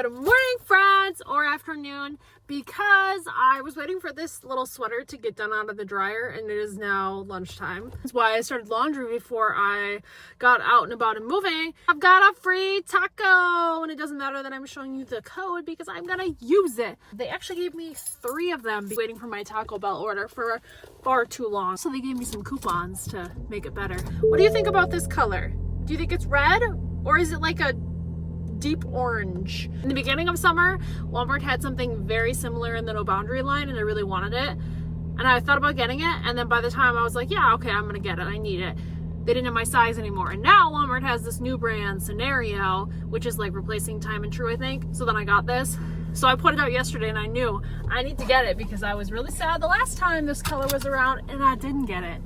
Good morning, friends, or afternoon, because I was waiting for this little sweater to get done out of the dryer, and it is now lunchtime. That's why I started laundry before I got out and about and moving. I've got a free taco, and it doesn't matter that I'm showing you the code because I'm gonna use it. They actually gave me 3 of them, waiting for my Taco Bell order for far too long. So they gave me some coupons to make it better. What do you think about this color? Do you think it's red, or is it like a deep orange? In the beginning of summer, Walmart had something very similar in the No Boundary line, and I really wanted it. And I thought about getting it, and then by the time I was like, yeah, okay, I'm gonna get it, I need it. They didn't have my size anymore. And now Walmart has this new brand, Scenario, which is like replacing Time and True, I think. So then I got this. So I put it out yesterday, and I knew I need to get it because I was really sad the last time this color was around and I didn't get it.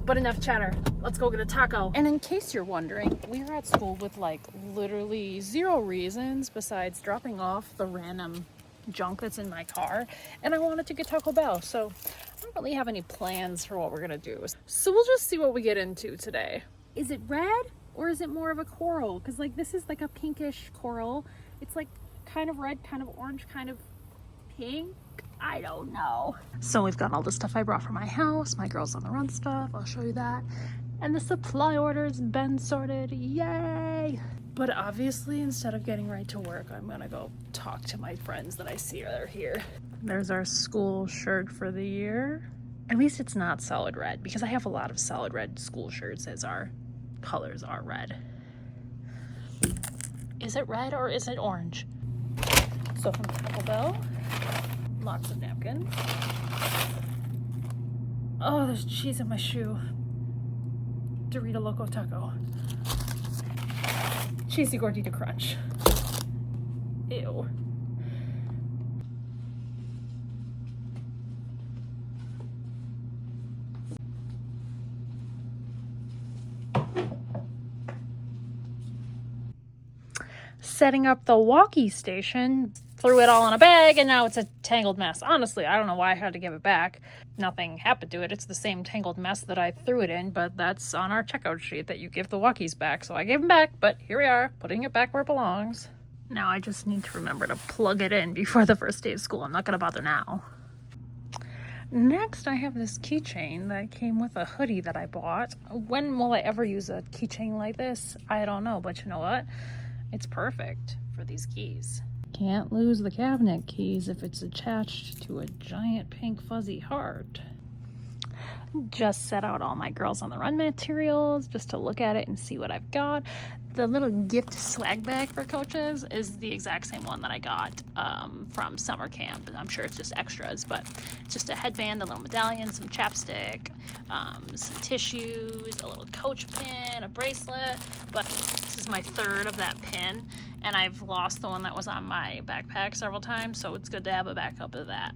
But enough chatter, let's go get a taco. And in case you're wondering, we were at school with like literally 0 reasons besides dropping off the random junk that's in my car, and I wanted to get Taco Bell, so I don't really have any plans for what we're gonna do. So we'll just see what we get into today. Is it red or is it more of a coral? Because like this is like a pinkish coral. It's like kind of red, kind of orange, kind of pink. I don't know. So we've got all the stuff I brought from my house, my Girls on the Run stuff, I'll show you that. And the supply order's been sorted, yay! But obviously, instead of getting right to work, I'm gonna go talk to my friends that I see are here. There's our school shirt for the year. At least it's not solid red, because I have a lot of solid red school shirts as our colors are red. Is it red or is it orange? So from Taco Bell, lots of napkins. Oh, there's cheese in my shoe. Dorito Loco Taco. Cheesy Gordita Crunch. Ew. Setting up the walkie station, threw it all in a bag, and now it's a tangled mess. Honestly, I don't know why I had to give it back. Nothing happened to it. It's the same tangled mess that I threw it in, but that's on our checkout sheet that you give the walkies back. So I gave them back, but here we are, putting it back where it belongs. Now I just need to remember to plug it in before the first day of school. I'm not gonna bother now. Next, I have this keychain that came with a hoodie that I bought. When will I ever use a keychain like this? I don't know, but you know what? It's perfect for these keys. Can't lose the cabinet keys if it's attached to a giant pink fuzzy heart. Just set out all my Girls on the Run materials just to look at it and see what I've got. The little gift swag bag for coaches is the exact same one that I got from summer camp. I'm sure it's just extras, but it's just a headband, a little medallion, some chapstick, some tissues, a little coach pin, a bracelet. But this is my 3rd of that pin, and I've lost the one that was on my backpack several times, so it's good to have a backup of that.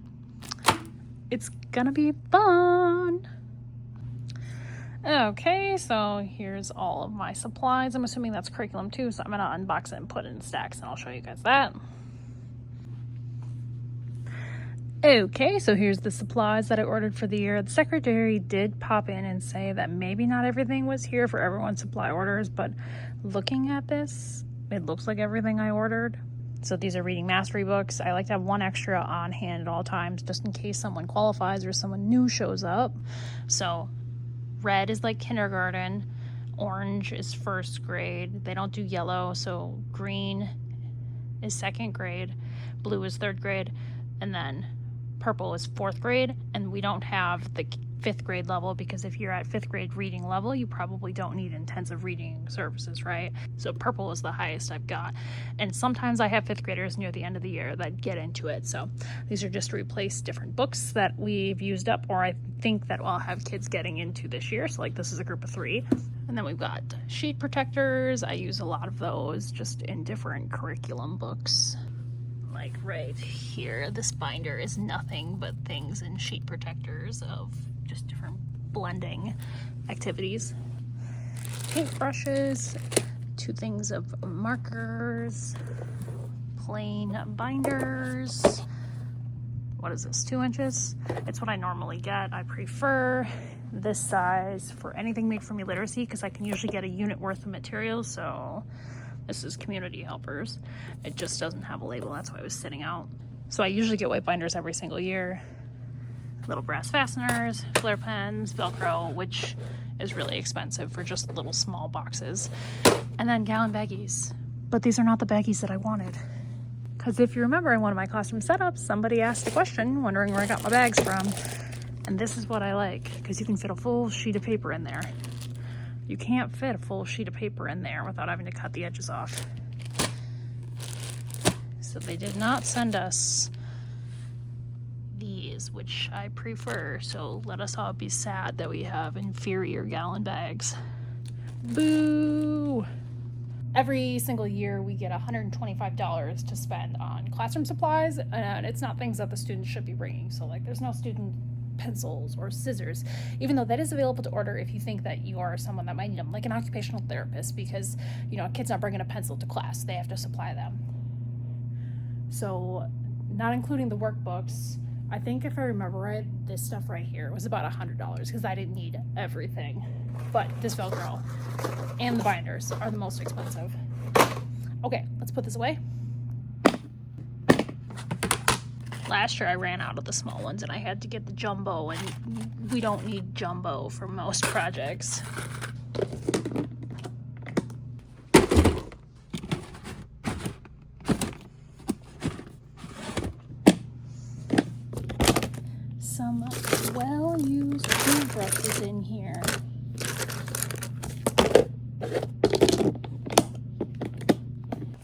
It's gonna be fun. Okay, so here's all of my supplies. I'm assuming that's curriculum too, so I'm gonna unbox it and put it in stacks, and I'll show you guys that. Okay, so here's the supplies that I ordered for the year. The secretary did pop in and say that maybe not everything was here for everyone's supply orders, but looking at this, it looks like everything I ordered. So these are reading mastery books. I like to have 1 extra on hand at all times, just in case someone qualifies or someone new shows up. So red is like kindergarten, orange is 1st grade. They don't do yellow, so green is 2nd grade, blue is 3rd grade, and then purple is 4th grade. And we don't have the 5th grade level, because if you're at 5th grade reading level, you probably don't need intensive reading services, right? So purple is the highest I've got. And sometimes I have 5th graders near the end of the year that get into it. So these are just to replace different books that we've used up, or I think that I'll have kids getting into this year. So like this is a group of 3. And then we've got sheet protectors. I use a lot of those just in different curriculum books. Like right here, this binder is nothing but things in sheet protectors of just different blending activities. Paintbrushes, 2 things of markers, plain binders. What is this, 2 inches? It's what I normally get. I prefer this size for anything made for me literacy, because I can usually get a unit worth of materials. So This is community helpers. It just doesn't have a label. That's why it was sitting out. So I usually get white binders every single year. Little brass fasteners, flare pens, Velcro, which is really expensive for just little small boxes. And then gallon baggies. But these are not the baggies that I wanted. Because if you remember in one of my classroom setups, somebody asked a question wondering where I got my bags from. And this is what I like, because you can fit a full sheet of paper in there. You can't fit a full sheet of paper in there without having to cut the edges off. So they did not send us these, which I prefer. So let us all be sad that we have inferior gallon bags. Boo! Every single year we get $125 to spend on classroom supplies, and it's not things that the students should be bringing. So like there's no student pencils or scissors, even though that is available to order if you think that you are someone that might need them, like an occupational therapist, because you know, a kid's not bringing a pencil to class, they have to supply them. So not including the workbooks, I think if I remember right, this stuff right here was about $100 because I didn't need everything. But this Velcro and the binders are the most expensive. Okay, let's put this away. Last year I ran out of the small ones and I had to get the jumbo, and we don't need jumbo for most projects. Some well-used toothbrushes in here.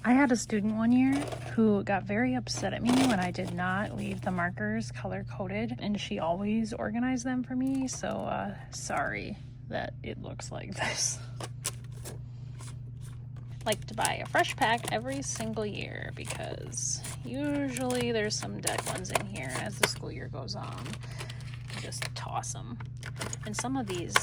I had a student one year who got very upset at me when I did not leave the markers color-coded, and she always organized them for me, so sorry that it looks like this. Like to buy a fresh pack every single year because usually there's some dead ones in here as the school year goes on. Just toss them. And some of these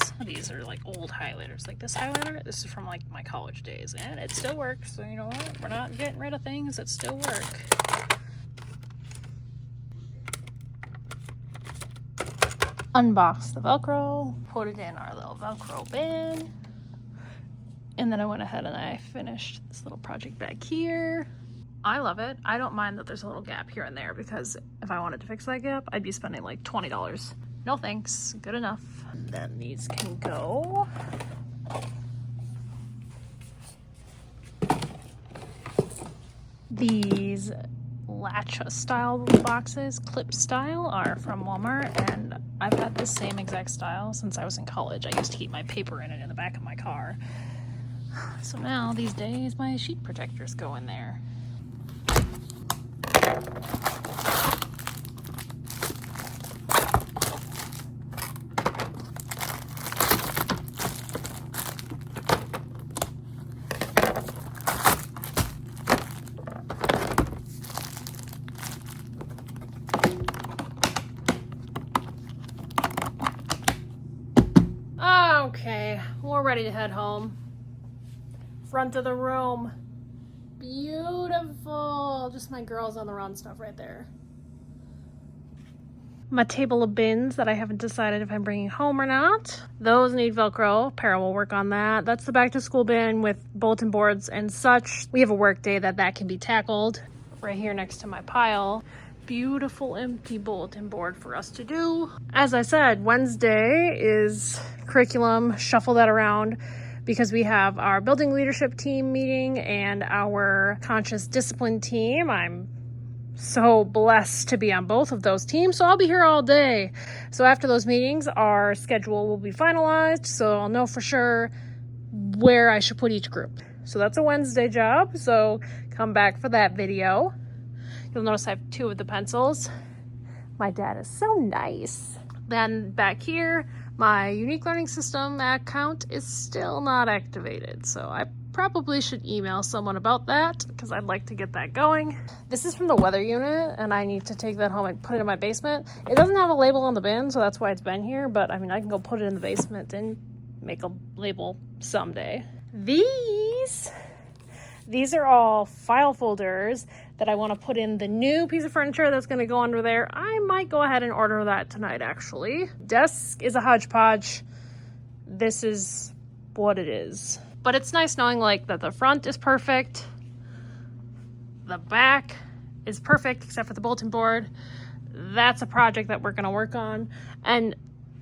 are like old highlighters. Like this highlighter, this is from like my college days, and it still works. So you know what? We're not getting rid of things that still work. Unbox the Velcro, put it in our little Velcro bin. And then I went ahead and I finished this little project back here. I love it. I don't mind that there's a little gap here and there, because if I wanted to fix that gap, I'd be spending like $20. No thanks, good enough. Then these can go. These latch style boxes, clip style, are from Walmart, and I've had the same exact style since I was in college. I used to keep my paper in it in the back of my car. So now, these days, my sheet protectors go in there. Okay, we're ready to head home. Front of the room. Beautiful. Just my girls on the run stuff right there. My table of bins that I haven't decided if I'm bringing home or not. Those need Velcro. Para will work on that. That's the back to school bin with bulletin boards and such. We have a work day that can be tackled. Right here next to my pile. Beautiful empty bulletin board for us to do. As I said, Wednesday is curriculum. Shuffle that around, because we have our building leadership team meeting and our conscious discipline team. I'm so blessed to be on both of those teams, so I'll be here all day. So after those meetings, our schedule will be finalized, so I'll know for sure where I should put each group. So that's a Wednesday job, so come back for that video. You'll notice I have 2 of the pencils. My dad is so nice. Then back here, my Unique Learning System account is still not activated, so I probably should email someone about that because I'd like to get that going. This is from the weather unit, and I need to take that home and put it in my basement. It doesn't have a label on the bin, so that's why it's been here, but I mean, I can go put it in the basement and make a label someday. These are all file folders that I want to put in the new piece of furniture that's going to go under there. I might go ahead and order that tonight, actually. Desk is a hodgepodge. This is what it is. But it's nice knowing like that the front is perfect, the back is perfect except for the bulletin board. That's a project that we're gonna work on, and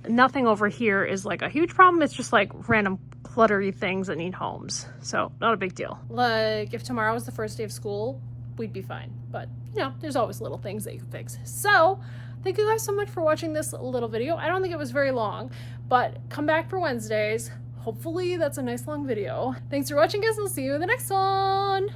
nothing over here is like a huge problem. It's just like random cluttery things that need homes, so not a big deal. Like if tomorrow was the first day of school, we'd be fine, but you know, there's always little things that you can fix. So thank you guys so much for watching this little video. I don't think it was very long, but come back for Wednesdays. Hopefully that's a nice long video. Thanks for watching, guys. I'll see you in the next one.